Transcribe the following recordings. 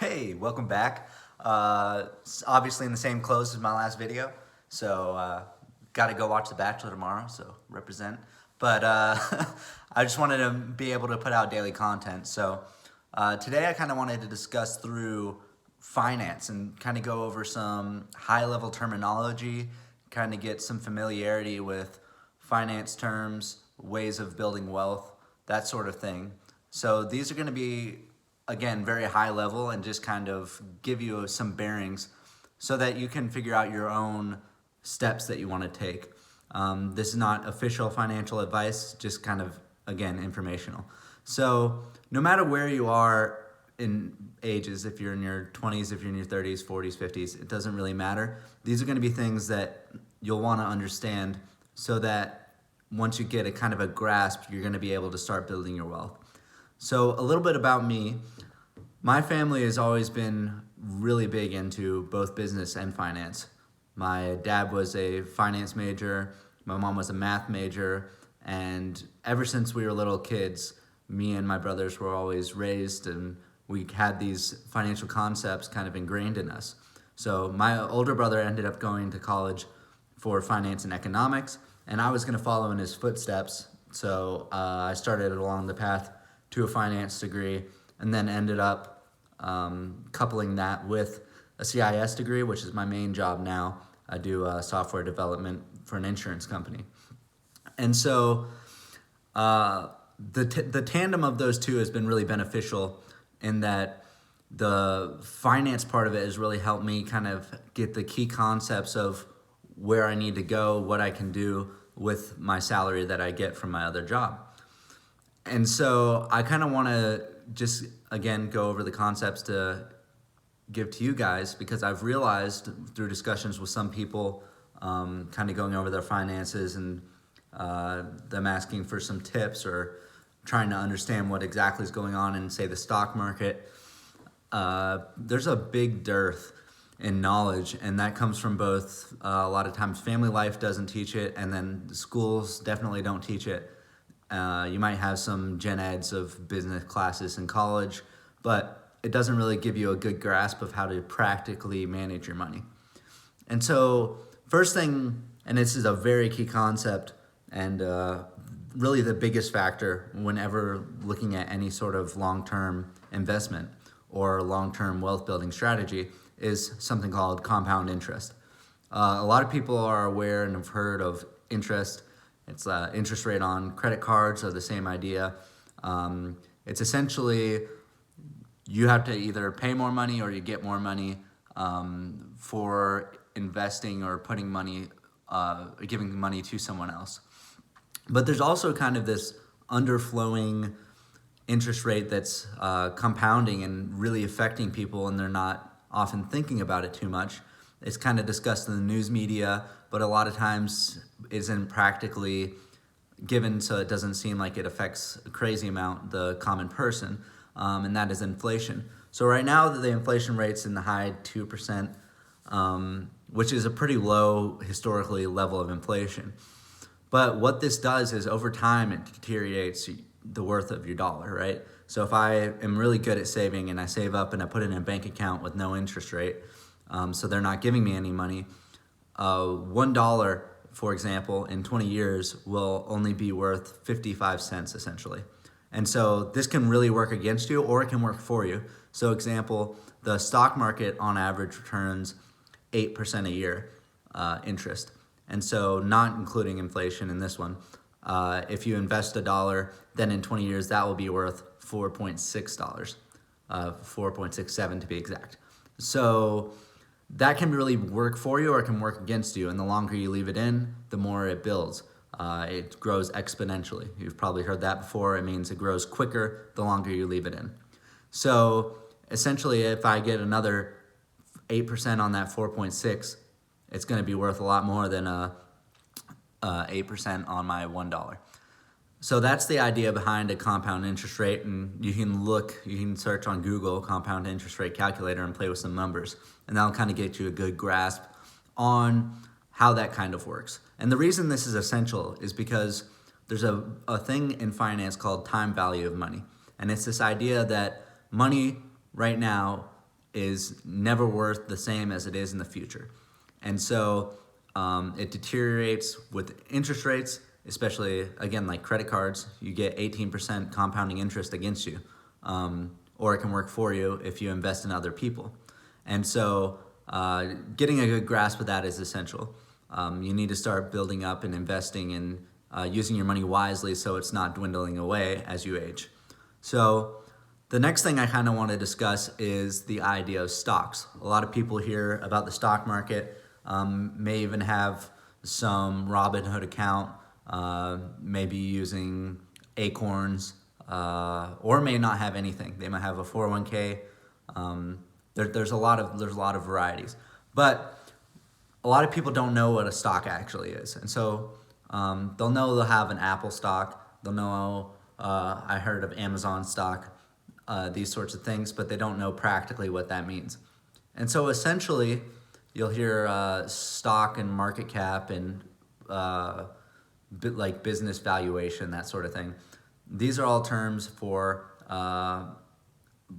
Hey, welcome back. Obviously in the same clothes as my last video, so got to go watch The Bachelor tomorrow, so represent. But I just wanted to be able to put out daily content. So today I kind of wanted to discuss through finance and kind of go over some high-level terminology, kind of get some familiarity with finance terms, ways of building wealth, that sort of thing. So these are going to be, again, very high level and just kind of give you some bearings so that you can figure out your own steps that you want to take. This is not official financial advice, just kind of, again, informational. So no matter where you are in ages, if you're in your 20s, if you're in your 30s, 40s, 50s, it doesn't really matter. These are going to be things that you'll want to understand so that once you get a kind of a grasp, you're going to be able to start building your wealth. So a little bit about me. My family has always been really big into both business and finance. My dad was a finance major, my mom was a math major, and ever since we were little kids, me and my brothers were always raised and we had these financial concepts kind of ingrained in us. So my older brother ended up going to college for finance and economics, and I was going to follow in his footsteps. So I started along the path to a finance degree and then ended up coupling that with a CIS degree, which is my main job now. I do software development for an insurance company. And so the tandem of those two has been really beneficial in that the finance part of it has really helped me kind of get the key concepts of where I need to go, what I can do with my salary that I get from my other job. And so I kind of want to just, again, go over the concepts to give to you guys because I've realized through discussions with some people kind of going over their finances and them asking for some tips or trying to understand what exactly is going on in, say, the stock market. There's a big dearth in knowledge, and that comes from both a lot of times family life doesn't teach it, and then the schools definitely don't teach it. You might have some gen eds of business classes in college, but it doesn't really give you a good grasp of how to practically manage your money. And so first thing, and this is a very key concept and really the biggest factor whenever looking at any sort of long-term investment or long-term wealth building strategy, is something called compound interest. A lot of people are aware and have heard of interest. It's interest rate on credit cards, or the same idea. It's essentially you have to either pay more money or you get more money for investing or putting money, giving money to someone else. But there's also kind of this underflowing interest rate that's compounding and really affecting people, and they're not often thinking about it too much. It's kind of discussed in the news media, but a lot of times isn't practically given, so it doesn't seem like it affects a crazy amount the common person, and that is inflation. So right now the inflation rate's in the high 2%, which is a pretty low historically level of inflation. But what this does is over time it deteriorates the worth of your dollar, right? So if I am really good at saving and I save up and I put it in a bank account with no interest rate, so they're not giving me any money, $1, for example, in 20 years will only be worth 55 cents essentially. And so this can really work against you or it can work for you. So example, the stock market on average returns 8% a year interest. And so not including inflation in this one. If you invest $1, then in 20 years that will be worth $4.6, 4.67 to be exact. So that can really work for you or it can work against you. And the longer you leave it in, the more it builds. It grows exponentially. You've probably heard that before. It means it grows quicker the longer you leave it in. So essentially, if I get another 8% on that 4.6, it's going to be worth a lot more than 8% on my $1. So that's the idea behind a compound interest rate, and you can search on Google compound interest rate calculator and play with some numbers, and that'll kind of get you a good grasp on how that kind of works. And the reason this is essential is because there's a thing in finance called time value of money, and it's this idea that money right now is never worth the same as it is in the future. And so it deteriorates with interest rates, especially, again, like credit cards. You get 18% compounding interest against you, or it can work for you if you invest in other people. And so getting a good grasp of that is essential. You need to start building up and investing and using your money wisely so it's not dwindling away as you age. So the next thing I kind of want to discuss is the idea of stocks. A lot of people hear about the stock market, may even have some Robinhood account, maybe using Acorns, or may not have anything. They might have a 401k. There's a lot of varieties, but a lot of people don't know what a stock actually is, and so they'll have an Apple stock. They'll know I heard of Amazon stock, these sorts of things, but they don't know practically what that means. And so essentially, you'll hear stock and market cap and like business valuation, that sort of thing. These are all terms for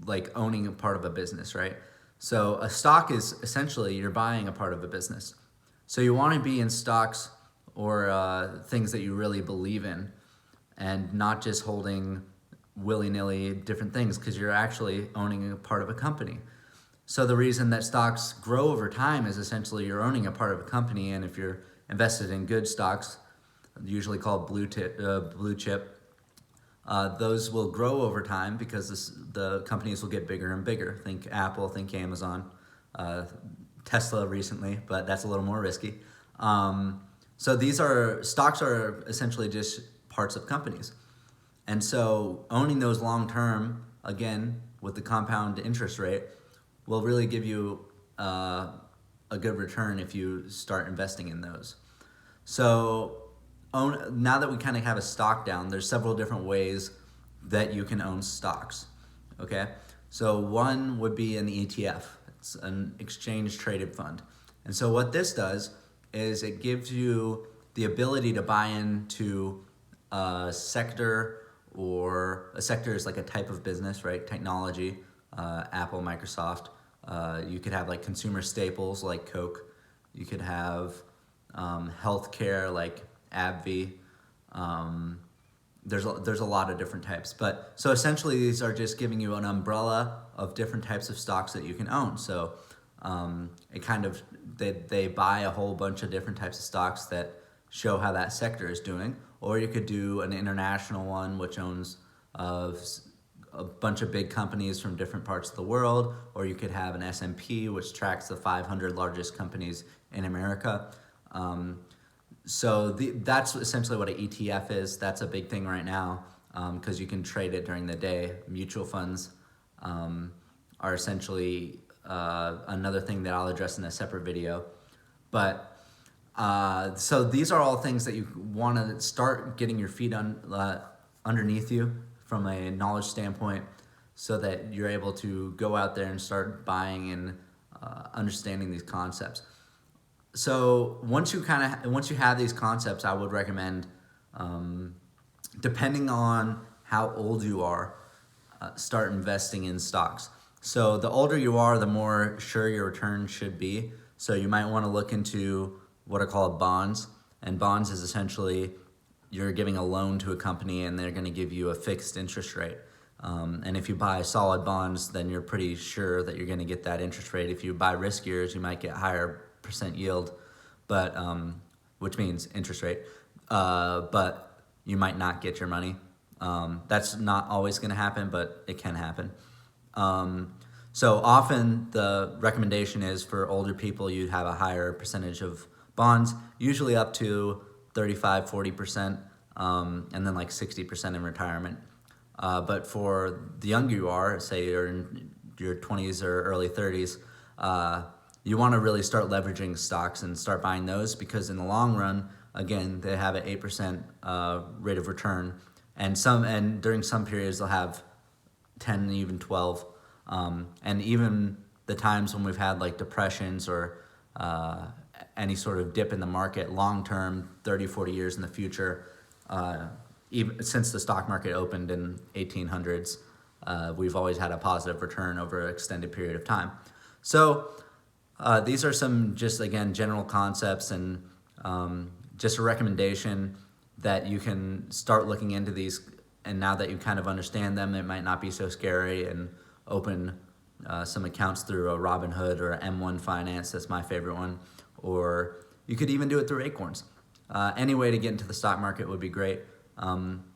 like owning a part of a business, right? So a stock is essentially you're buying a part of a business. So you want to be in stocks or things that you really believe in, and not just holding willy-nilly different things, because you're actually owning a part of a company. So the reason that stocks grow over time is essentially you're owning a part of a company, and if you're invested in good stocks, usually called blue chip, those will grow over time because the companies will get bigger and bigger. Think Apple, think Amazon, Tesla recently, but that's a little more risky. So stocks are essentially just parts of companies. And so owning those long term, again, with the compound interest rate, will really give you a good return if you start investing in those. So now that we kind of have a stock down, there's several different ways that you can own stocks, okay? So one would be an ETF. It's an exchange traded fund. And so what this does is it gives you the ability to buy into a sector, or a sector is like a type of business, right? Technology, Apple, Microsoft. You could have like consumer staples like Coke. You could have healthcare like AbbVie. There's a lot of different types, but so essentially these are just giving you an umbrella of different types of stocks that you can own. So it kind of they buy a whole bunch of different types of stocks that show how that sector is doing, or you could do an international one which owns a bunch of big companies from different parts of the world, or you could have an S&P which tracks the 500 largest companies in America. So that's essentially what an ETF is. That's a big thing right now because you can trade it during the day. Mutual funds are essentially another thing that I'll address in a separate video. But so these are all things that you want to start getting your feet underneath you from a knowledge standpoint, so that you're able to go out there and start buying and understanding these concepts. So once you have these concepts, I would recommend, depending on how old you are, start investing in stocks. So the older you are, the more sure your return should be. So you might want to look into what are called bonds, and bonds is essentially you're giving a loan to a company and they're going to give you a fixed interest rate. And if you buy solid bonds, then you're pretty sure that you're going to get that interest rate. If you buy riskier, you might get higher percent yield, but which means interest rate, but you might not get your money. That's not always going to happen, but it can happen. So often the recommendation is for older people, you'd have a higher percentage of bonds, usually up to 35-40%, and then like 60% in retirement. But for the younger you are, say you're in your 20s or early 30s, you want to really start leveraging stocks and start buying those, because in the long run, again, they have an 8% rate of return, and during some periods they'll have 10 and even 12, and even the times when we've had like depressions or any sort of dip in the market, long term, 30-40 years in the future, even since the stock market opened in 1800s, we've always had a positive return over an extended period of time. So these are some just, again, general concepts and just a recommendation that you can start looking into these. And now that you kind of understand them, it might not be so scary, and open some accounts through a Robinhood or M1 Finance. That's my favorite one. Or you could even do it through Acorns. Any way to get into the stock market would be great.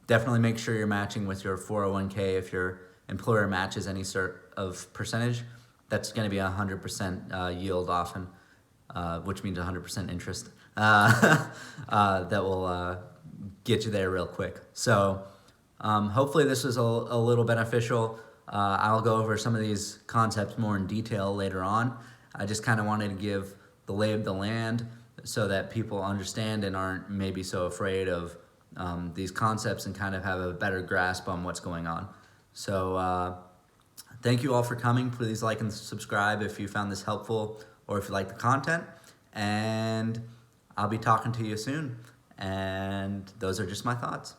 Definitely make sure you're matching with your 401k. If your employer matches any sort of percentage, that's going to be 100% yield often, which means 100% interest. That will get you there real quick. So hopefully this was a little beneficial. I'll go over some of these concepts more in detail later on. I just kind of wanted to give the lay of the land so that people understand and aren't maybe so afraid of these concepts, and kind of have a better grasp on what's going on. So thank you all for coming. Please like and subscribe if you found this helpful, or if you like the content. And I'll be talking to you soon. And those are just my thoughts.